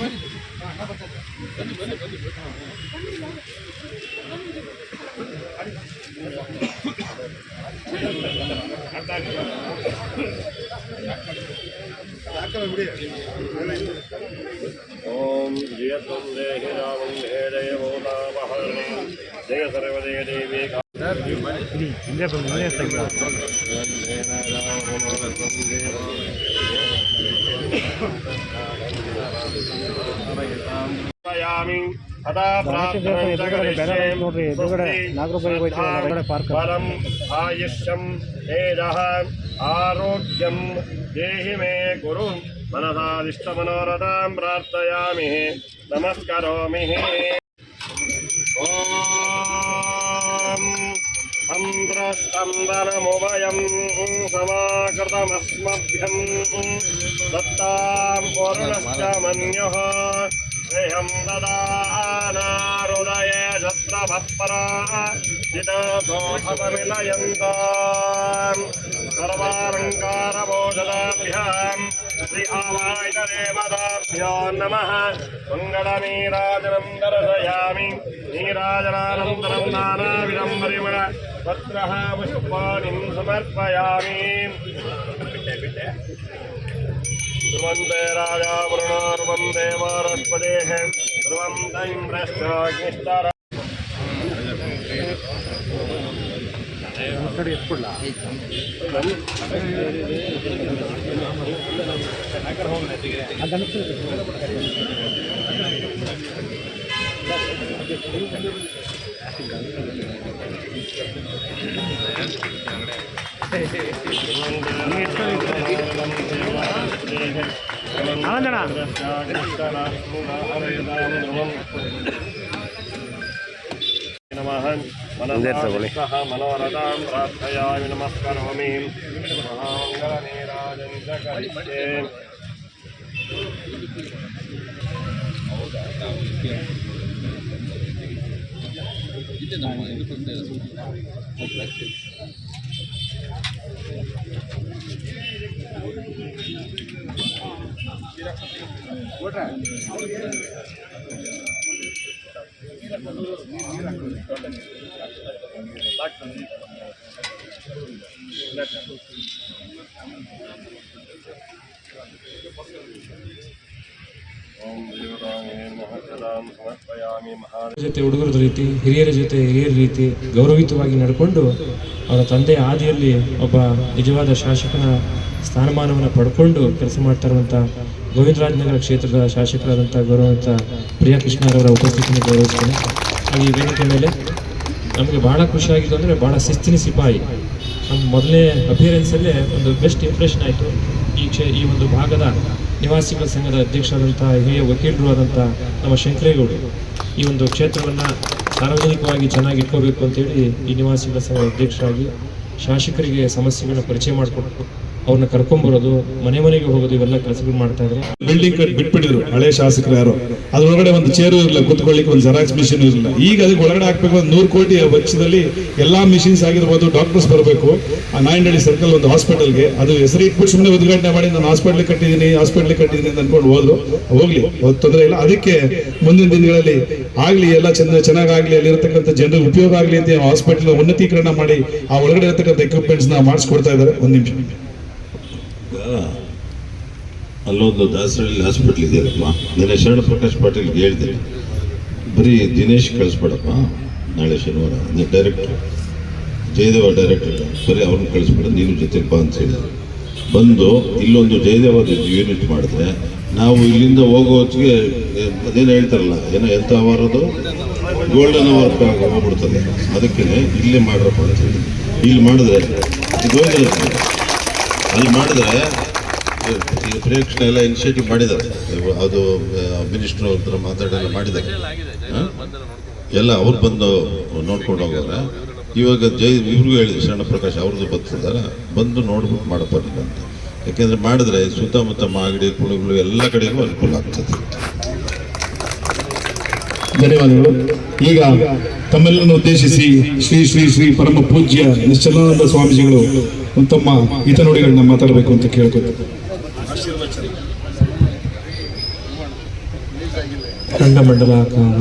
ओम जय तुंदे हिरावं हेरे बोला बहरने जय सर्वदेव देवी इंडिया पर नहीं सकता यामी अदा परम आयुष्यम तेजः आरोग्यम देहि मे गुरु मनसादिष्टमनोरथां प्रार्थयामि नमस्करोमि। ओम चन्द्रस्कन्दनमुभयं समाकृतमस्मभ्यं दत्तां वरुणश्च मन्युः श्रेयं ददानारुदये छत्रभत्परा जितदोषमिलयन्तां सर्वालङ्कारभूषदाभ्यां श्री आवाहितदेवताभ्यो नमः। मङ्गलनीराजनं दर्शयामि। नीराजनानन्तरं नानाविधं परिमळ वस्त्रः पुष्पाणिं समर्पयामि। ध्रुवन्ते राजा वरुणो वारस्पदेः ध्रुवं तैन्द्रश्चाग्निष्ठर मनोरथां प्रार्थयामि नमस्करोमि। महामङ्गलनीराजं च करिष्ये। ಜೊತೆ ಹುಡುಗರ ರೀತಿ, ಹಿರಿಯರ ಜೊತೆ ಹಿರಿಯರ ರೀತಿ ಗೌರವಿತವಾಗಿ ನಡ್ಕೊಂಡು ಅವರ ತಂದೆ ಆದಿಯಲ್ಲಿ ಒಬ್ಬ ನಿಜವಾದ ಶಾಸಕನ ಸ್ಥಾನಮಾನವನ್ನು ಪಡ್ಕೊಂಡು ಕೆಲಸ ಮಾಡ್ತಾ ಇರುವಂಥ ಗೋವಿಂದರಾಜನಗರ ಕ್ಷೇತ್ರದ ಶಾಸಕರಾದಂಥ ಗೌರವಂತ ಪ್ರಿಯಾ ಕೃಷ್ಣರವರ ಉಪಸ್ಥಿತಿಯನ್ನು ಗೌರವಿಸ್ತೇನೆ. ಈ ವೇದಿಕೆ ಮೇಲೆ ನಮಗೆ ಬಹಳ ಖುಷಿಯಾಗಿದ್ದು ಅಂದರೆ ಭಾಳ ಶಿಸ್ತಿನ ಸಿಪಾಯಿ. ನಮ್ಮ ಮೊದಲನೇ ಅಪಿಯರೆನ್ಸಲ್ಲೇ ಒಂದು ಬೆಸ್ಟ್ ಇಂಪ್ರೆಷನ್ ಆಯಿತು. ಈ ಒಂದು ಭಾಗದ ನಿವಾಸಿಗಳ ಸಂಘದ ಅಧ್ಯಕ್ಷರಾದಂಥ ಹಿರಿಯ ವಕೀಲರು ಆದಂಥ ನಮ್ಮ ಶಂಕರೇಗೌಡರು ಈ ಒಂದು ಕ್ಷೇತ್ರವನ್ನು ಸಾರ್ವಜನಿಕವಾಗಿ ಚೆನ್ನಾಗಿ ಇಟ್ಕೋಬೇಕು ಅಂತೇಳಿ ಈ ನಿವಾಸಿಗಳ ಸಂಘದ ಅಧ್ಯಕ್ಷರಾಗಿ ಶಾಸಕರಿಗೆ ಸಮಸ್ಯೆಗಳನ್ನ ಪರಿಚಯ ಮಾಡಿಕೊಟ್ಟು ಅವ್ರನ್ನ ಕರ್ಕೊಂಡ್ಬರೋದು, ಮನೆ ಮನೆಗೆ ಹೋಗೋದು, ಇವೆಲ್ಲ ಕೆಲಸಗಳು ಮಾಡ್ತಾ ಇದ್ದಾರೆ. ಬಿಲ್ಡಿಂಗ್ ಬಿಟ್ಬಿಟ್ಟಿದ್ರು ಹಳೆ ಶಾಸಕರು ಯಾರು, ಅದ್ರೊಳಗಡೆ ಒಂದು ಚೇರು ಇರಲಿಲ್ಲ, ಕುತ್ಕೊಳ್ಳಿಕ್ಕೆ ಒಂದು ಜೆರಾಕ್ಸ್ ಮಿಷಿನ್ ಇರಲಿಲ್ಲ. ಈಗ ಅದಕ್ಕೆ ಒಳಗಡೆ ಹಾಕ್ಬೇಕು, ಒಂದು 100 ಕೋಟಿ ವೆಚ್ಚದಲ್ಲಿ ಎಲ್ಲಾ ಮಿಷಿನ್ಸ್ ಆಗಿರ್ಬೋದು, ಡಾಕ್ಟರ್ಸ್ ಬರಬೇಕು. ಆ ನಾಯಂಡಹಳ್ಳಿ ಸರ್ಕಲ್ ಒಂದು ಹಾಸ್ಪಿಟಲ್ಗೆ ಅದು ಹೆಸರು ಇಟ್ಬಿಟ್ಟು ಸುಮ್ಮನೆ ಉದ್ಘಾಟನೆ ಮಾಡಿ ನಾನು ಹಾಸ್ಪಿಟ್ಲಿಗೆ ಕಟ್ಟಿದ್ದೀನಿ ಅಂತ ಅನ್ಕೊಂಡು ಹೋದ್ರು. ಹೋಗ್ಲಿ, ತೊಂದರೆ ಇಲ್ಲ. ಅದಕ್ಕೆ ಮುಂದಿನ ದಿನಗಳಲ್ಲಿ ಆಗ್ಲಿ, ಎಲ್ಲ ಚೆನ್ನಾಗಾಗ್ಲಿ, ಅಲ್ಲಿರತಕ್ಕಂಥ ಜನರಿಗೆ ಉಪಯೋಗ ಆಗ್ಲಿ ಅಂತ ಹಾಸ್ಪಿಟಲ್ ಉನ್ನತೀಕರಣ ಮಾಡಿ ಆ ಒಳಗಡೆ ಇರತಕ್ಕಂಥ ಎಕ್ವಿಪ್ಮೆಂಟ್ಸ್ ನ ಮಾಡಿಸ್ಕೊಡ್ತಾ ಇದ್ದಾರೆ. ಒಂದು ನಿಮಿಷ, ಅಲ್ಲೊಂದು ದಾಸರಳ್ಳಿ ಹಾಸ್ಪಿಟ್ಲ್ ಇದೆಯಲ್ಲಪ್ಪ, ನಿನ್ನೆ ಶರಣ ಪ್ರಕಾಶ್ ಪಾಟೀಲ್ಗೆ ಹೇಳ್ತೀನಿ, ಬರೀ ದಿನೇಶ್ ಕಳಿಸ್ಬೇಡಪ್ಪ, ನಾಳೆ ಶನಿವಾರ ಡೈರೆಕ್ಟ್ರು ಜಯದೇವ ಡೈರೆಕ್ಟರ್ ಬರೀ ಅವ್ರನ್ನ ಕಳಿಸ್ಬೇಡ, ನೀನು ಜೊತೆಗೆ ಬಾ ಅಂತ ಹೇಳಿದ್ರು. ಬಂದು ಇಲ್ಲೊಂದು ಜಯದೇವ ಯೂನಿಟ್ ಮಾಡಿದ್ರೆ ನಾವು ಇಲ್ಲಿಂದ ಹೋಗೋ ಹೊತ್ತಿಗೆ ಅದೇನು ಹೇಳ್ತಾರಲ್ಲ, ಏನೋ ಎಂಥ ಅವರದು ಗೋಲ್ಡನ್ ಅವರ್ ಹೋಗ್ಬಿಡ್ತದೆ. ಅದಕ್ಕೆ ಇಲ್ಲೇ ಮಾಡ್ರಪ್ಪ ಅಂತ ಹೇಳಿ ಇಲ್ಲಿ ಮಾಡಿದ್ರೆ ಇದು ಅಲ್ಲಿ ಮಾಡಿದ್ರೆ ಪ್ರೇಕ್ಷಣೆ ಎಲ್ಲ ಇನಿಷಿಯೇಟಿವ್ ಮಾಡಿದ್ದಾರೆ. ಅದು ಮಿನಿಸ್ಟ್ರು ಅವ್ರ ಹತ್ರ ಮಾತಾಡೆಲ್ಲ ಮಾಡಿದ್ದಾರೆ. ಎಲ್ಲ ಅವ್ರು ಬಂದು ನೋಡ್ಕೊಂಡು ಹೋಗೋರೆ. ಇವಾಗ ಇವ್ರಿಗೂ ಹೇಳಿದ್ರು, ಶರಣ ಪ್ರಕಾಶ್ ಅವ್ರದ್ದು ಬರ್ತಿದ್ದಾರೆ, ಬಂದು ನೋಡ್ಬಿಟ್ಟು ಮಾಡಪ್ಪ ಅಂತ. ಯಾಕೆಂದರೆ ಮಾಡಿದ್ರೆ ಸುತ್ತಮುತ್ತ ಮಾಗಡಿ ಕುಳುಗಳು ಎಲ್ಲ ಕಡೆಗೂ ಅನುಕೂಲ ಆಗ್ತದೆ. ಧನ್ಯವಾದಗಳು. ಈಗ ತಮ್ಮೆಲ್ಲರನ್ನು ಉದ್ದೇಶಿಸಿ ಶ್ರೀ ಶ್ರೀ ಶ್ರೀ ಪರಮ ಪೂಜ್ಯ ನಿಶ್ಚಲಾನಂದ ಸ್ವಾಮೀಜಿಗಳು ತಮ್ಮ ಹಿತನುಡಿಗಳನ್ನ ಮಾತಾಡಬೇಕು ಅಂತ ಕೇಳ್ಕೊತಾರೆ. ಖಂಡಮಂಡಲಾಕಾರ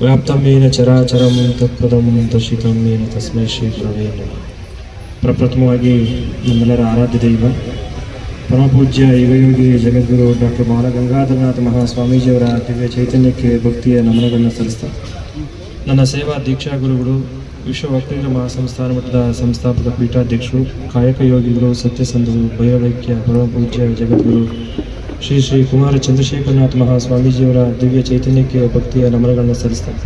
ವ್ಯಾಪ್ತಮೇನ ಚರಾಚರಂ ತತ್ಪದಂ ದರ್ಶಿತಮೇನ ತಸ್ಮೈ ಶ್ರೀ ಗುರವೇ ನಮಃ. ಪ್ರಪ್ರಥಮವಾಗಿ ನಮ್ಮೆಲ್ಲರ ಆರಾಧ್ಯ ದೈವ ಪರಮಪೂಜ್ಯ ಯುಗಯೋಗಿ ಜಗದ್ಗುರು ಡಾಕ್ಟರ್ ಬಾಲಗಂಗಾಧರನಾಥ ಮಹಾಸ್ವಾಮೀಜಿಯವರ ದಿವ್ಯ ಚೈತನ್ಯಕ್ಕೆ ಭಕ್ತಿಯ ನಮನಗಳನ್ನು ಸಲ್ಲಿಸ್ತಾ, ನನ್ನ ಸೇವಾ ದೀಕ್ಷಾ ಗುರುಗಳು ವಿಶ್ವ ವಕ್ರೀರ ಮಹಾಸಂಸ್ಥಾನ ಮಠದ ಸಂಸ್ಥಾಪಕ ಪೀಠಾಧ್ಯಕ್ಷರು, ಕಾಯಕ ಯೋಗಿಗಳು, ಸತ್ಯಸಂಧರು, ಭೈರವೈಕ್ಯ ಪರಮಪೂಜ್ಯ ಜಗದ್ಗುರು ಶ್ರೀ ಶ್ರೀ ಕುಮಾರ ಚಂದ್ರಶೇಖರನಾಥ ಮಹಾಸ್ವಾಮೀಜಿಯವರ ದಿವ್ಯ ಚೈತನ್ಯಕ್ಕೆ ಭಕ್ತಿಯ ನಮನಗಳನ್ನು ಸಲ್ಲಿಸ್ತಾರೆ.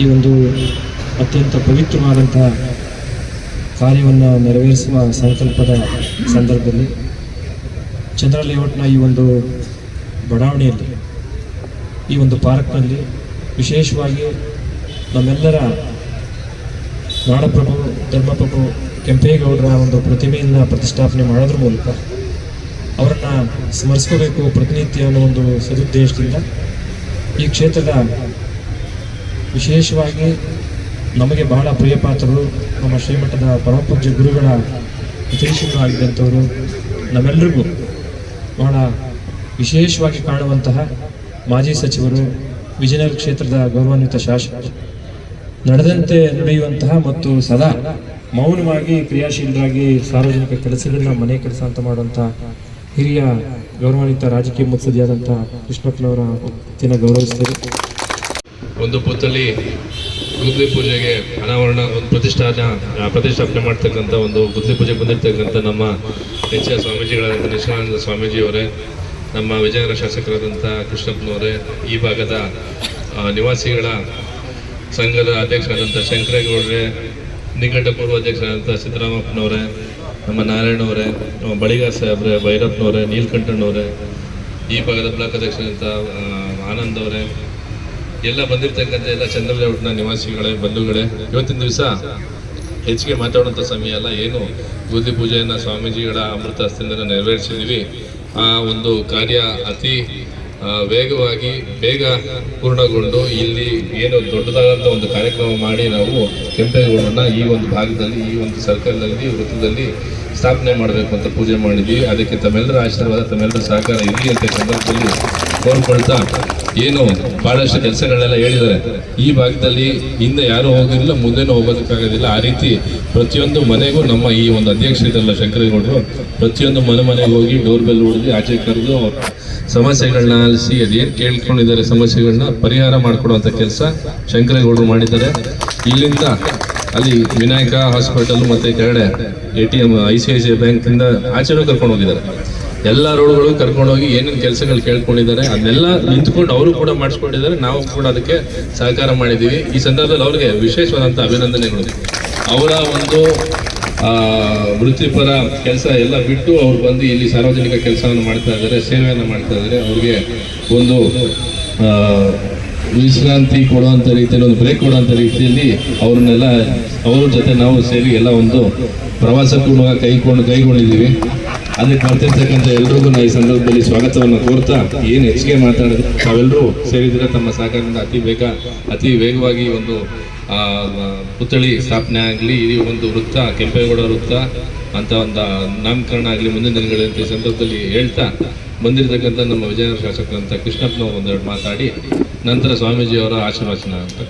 ಈ ಒಂದು ಅತ್ಯಂತ ಪವಿತ್ರವಾದಂತಹ ಕಾರ್ಯವನ್ನು ನೆರವೇರಿಸುವ ಸಂಕಲ್ಪದ ಸಂದರ್ಭದಲ್ಲಿ ಚಂದ್ರ ಲೇಔಟ್ನ ಈ ಒಂದು ಬಡಾವಣೆಯಲ್ಲಿ, ಈ ಒಂದು ಪಾರ್ಕ್ನಲ್ಲಿ ವಿಶೇಷವಾಗಿ ನಮ್ಮೆಲ್ಲರ ನಾಡಪ್ರಭು ಧರ್ಮಪ್ರಭು ಕೆಂಪೇಗೌಡರ ಒಂದು ಪ್ರತಿಮೆಯನ್ನು ಪ್ರತಿಷ್ಠಾಪನೆ ಮಾಡೋದ್ರ ಮೂಲಕ ಅವರನ್ನು ಸ್ಮರಿಸ್ಕೋಬೇಕು ಪ್ರತಿನಿತ್ಯ ಅನ್ನೋ ಒಂದು ಸದುದ್ದೇಶದಿಂದ ಈ ಕ್ಷೇತ್ರದ ವಿಶೇಷವಾಗಿ ನಮಗೆ ಬಹಳ ಪ್ರಿಯಪಾತ್ರರು, ನಮ್ಮ ಶ್ರೀಮಠದ ಪರಮಪೂಜ್ಯ ಗುರುಗಳ ಹಿತೈಷಿಗಳು ಆಗಿದ್ದಂಥವರು, ನಮ್ಮೆಲ್ಲರಿಗೂ ಬಹಳ ವಿಶೇಷವಾಗಿ ಕಾಣುವಂತಹ ಮಾಜಿ ಸಚಿವರು, ವಿಜಯನಗರ ಕ್ಷೇತ್ರದ ಗೌರವಾನ್ವಿತ ಶಾಸಕರು, ನಡೆದಂತೆ ನಡೆಯುವಂತಹ ಮತ್ತು ಸದಾ ಮೌನವಾಗಿ ಕ್ರಿಯಾಶೀಲರಾಗಿ ಸಾರ್ವಜನಿಕ ಕೆಲಸಗಳನ್ನ ಮನೆ ಕೆಲಸ ಅಂತ ಮಾಡುವಂಥ ಹಿರಿಯ ಗೌರವಾನ್ವಿತ ರಾಜಕೀಯ ಮುತ್ಸದಿಯಾದಂಥ ಕೃಷ್ಣಪ್ಪನವರ ವೃತ್ತಿನ ಗೌರವಿಸ್ತೇವೆ. ಒಂದು ಬೂತಲ್ಲಿ ಗುದ್ಲಿ ಪೂಜೆಗೆ ಅನಾವರಣ ಒಂದು ಪ್ರತಿಷ್ಠಾಪನೆ ಮಾಡ್ತಕ್ಕಂಥ ಒಂದು ಗುದ್ಲಿ ಪೂಜೆ ಬಂದಿರ್ತಕ್ಕಂಥ ನಮ್ಮ ನೆಚ್ಚಿನ ಸ್ವಾಮೀಜಿಗಳಾದಂಥ ನಿಶಾನಂದ ಸ್ವಾಮೀಜಿಯವರೇ, ನಮ್ಮ ವಿಜಯನಗರ ಶಾಸಕರಾದಂಥ ಕೃಷ್ಣಪ್ಪನವರೇ, ಈ ಭಾಗದ ನಿವಾಸಿಗಳ ಸಂಘದ ಅಧ್ಯಕ್ಷರಾದಂಥ ಶಂಕರೇಗೌಡರೇ, ನಿಕಟ ಪೂರ್ವ ಅಧ್ಯಕ್ಷರಾದಂಥ ಸಿದ್ದರಾಮಪ್ಪನವರೇ, ನಮ್ಮ ನಾರಾಯಣವರೇ, ನಮ್ಮ ಬಳಿಗಾರ್ ಸಾಹೇಬ್ರೆ, ಭೈರಪ್ಪನವರೇ, ನೀಲಕಂಠಣ್ಣವರೇ, ಈ ಭಾಗದ ಬ್ಲಾಕ್ ಅಧ್ಯಕ್ಷರಾದಂಥ ಆನಂದ್ ಅವರೇ, ಎಲ್ಲ ಬಂದಿರ್ತಕ್ಕಂಥ ಎಲ್ಲ ಚಂದ್ರ ಲೇಔಟ್ನ ನಿವಾಸಿಗಳೇ, ಬಂಧುಗಳೇ, ಇವತ್ತಿನ ದಿವಸ ಹೆಚ್ಚಿಗೆ ಮಾತಾಡುವಂಥ ಸಮಯ ಅಲ್ಲ. ಏನು ಗುದ್ಲಿ ಪೂಜೆಯನ್ನು ಸ್ವಾಮೀಜಿಗಳ ಅಮೃತ ಹಸ್ತದಿಂದ ನೆರವೇರಿಸಿದ್ವಿ, ಆ ಒಂದು ಕಾರ್ಯ ಅತಿ ವೇಗವಾಗಿ ಬೇಗ ಪೂರ್ಣಗೊಂಡು ಇಲ್ಲಿ ಏನು ದೊಡ್ಡದಾದಂಥ ಒಂದು ಕಾರ್ಯಕ್ರಮ ಮಾಡಿ ನಾವು ಕೆಂಪೇಗೌಡರನ್ನ ಈ ಒಂದು ಭಾಗದಲ್ಲಿ, ಈ ಒಂದು ಸರ್ಕಲ್ನಲ್ಲಿ, ವೃತ್ತದಲ್ಲಿ ಸ್ಥಾಪನೆ ಮಾಡಬೇಕು ಅಂತ ಪೂಜೆ ಮಾಡಿದ್ವಿ. ಅದಕ್ಕೆ ತಮ್ಮೆಲ್ಲರ ಆಶೀರ್ವಾದ, ತಮ್ಮೆಲ್ಲರ ಸಹಕಾರ ಇರಲಿ ಅಂತ ಸಂದರ್ಭದಲ್ಲಿ ಕೋರ್ಕೊಳ್ತಾ, ಏನು ಬಹಳಷ್ಟು ಕೆಲಸಗಳನ್ನೆಲ್ಲ ಹೇಳಿದ್ದಾರೆ. ಈ ಭಾಗದಲ್ಲಿ ಹಿಂದೆ ಯಾರು ಹೋಗಿರಲಿಲ್ಲ, ಮುಂದೆನೂ ಹೋಗೋದಕ್ಕಾಗೋದಿಲ್ಲ. ಆ ರೀತಿ ಪ್ರತಿಯೊಂದು ಮನೆಗೂ ನಮ್ಮ ಈ ಒಂದು ಅಧ್ಯಕ್ಷರಿದ್ದಲ್ಲ ಶಂಕರೇಗೌಡರು, ಪ್ರತಿಯೊಂದು ಮನೆಗೆ ಹೋಗಿ ಡೋರ್ ಬೆಲ್ ಹೊಡೆದು ಆಚೆ ಕರೆದು ಅವ್ರ ಸಮಸ್ಯೆಗಳನ್ನ ಆಲಿಸಿ ಅದೇನು ಕೇಳ್ಕೊಂಡಿದ್ದಾರೆ ಸಮಸ್ಯೆಗಳನ್ನ ಪರಿಹಾರ ಮಾಡಿಕೊಡುವಂಥ ಕೆಲಸ ಶಂಕರೇಗೌಡರು ಮಾಡಿದ್ದಾರೆ. ಇಲ್ಲಿಂದ ಅಲ್ಲಿ ವಿನಾಯಕ ಹಾಸ್ಪಿಟಲ್ ಮತ್ತು ಕೆರಡೆ ATM ICICI ಬ್ಯಾಂಕಿಂದ ಆಚೆನೂ ಕರ್ಕೊಂಡು ಹೋಗಿದ್ದಾರೆ. ಎಲ್ಲ ರೋಡ್ಗಳು ಕರ್ಕೊಂಡೋಗಿ ಏನೇನು ಕೆಲಸಗಳು ಕೇಳ್ಕೊಂಡಿದ್ದಾರೆ ಅದನ್ನೆಲ್ಲ ನಿಂತ್ಕೊಂಡು ಅವರು ಕೂಡ ಮಾಡಿಸ್ಕೊಂಡಿದ್ದಾರೆ. ನಾವು ಕೂಡ ಅದಕ್ಕೆ ಸಹಕಾರ ಮಾಡಿದ್ದೀವಿ. ಈ ಸಂದರ್ಭದಲ್ಲಿ ಅವರಿಗೆ ವಿಶೇಷವಾದಂಥ ಅಭಿನಂದನೆಗಳು. ಅವರ ಒಂದು ವೃತ್ತಿಪರ ಕೆಲಸ ಎಲ್ಲ ಬಿಟ್ಟು ಅವ್ರು ಬಂದು ಇಲ್ಲಿ ಸಾರ್ವಜನಿಕ ಕೆಲಸವನ್ನು ಮಾಡ್ತಾ ಇದ್ದಾರೆ, ಸೇವೆಯನ್ನು ಮಾಡ್ತಾ ಇದ್ದಾರೆ. ಅವ್ರಿಗೆ ಒಂದು ವಿಶ್ರಾಂತಿ ಕೊಡುವಂಥ ರೀತಿಯಲ್ಲಿ, ಒಂದು ಬ್ರೇಕ್ ಕೊಡುವಂಥ ರೀತಿಯಲ್ಲಿ ಅವ್ರನ್ನೆಲ್ಲ ಅವ್ರ ಜೊತೆ ನಾವು ಸೇರಿ ಎಲ್ಲ ಒಂದು ಪ್ರವಾಸಕ್ಕೂ ಕೈಗೊಂಡಿದ್ದೀವಿ. ಅದಕ್ಕೆ ಬರ್ತಿರ್ತಕ್ಕಂಥ ಎಲ್ರಿಗೂ ನಾವು ಈ ಸಂದರ್ಭದಲ್ಲಿ ಸ್ವಾಗತವನ್ನು ಕೋರ್ತಾ, ಏನು ಹೆಚ್ಚಿಗೆ ಮಾತಾಡಿದ್ರೆ ತಾವೆಲ್ಲರೂ ಸೇರಿದರೆ ತಮ್ಮ ಸಹಕಾರದಿಂದ ಅತಿ ವೇಗವಾಗಿ ಒಂದು ಪುತ್ಥಳಿ ಸ್ಥಾಪನೆ ಆಗಲಿ, ಈ ಒಂದು ವೃತ್ತ ಕೆಂಪೇಗೌಡ ವೃತ್ತ ಅಂತ ಒಂದು ನಾಮಕರಣ ಆಗಲಿ ಮುಂದಿನ ದಿನಗಳಲ್ಲಿ ಈ ಸಂದರ್ಭದಲ್ಲಿ ಹೇಳ್ತಾ, ಬಂದಿರತಕ್ಕಂಥ ನಮ್ಮ ವಿಜಯನಗರ ಶಾಸಕರಂತ ಕೃಷ್ಣಪ್ಪನವರು ಒಂದೆರಡು ಮಾತಾಡಿ ನಂತರ ಸ್ವಾಮೀಜಿಯವರ ಆಶೀರ್ವಚನ ಅಂತ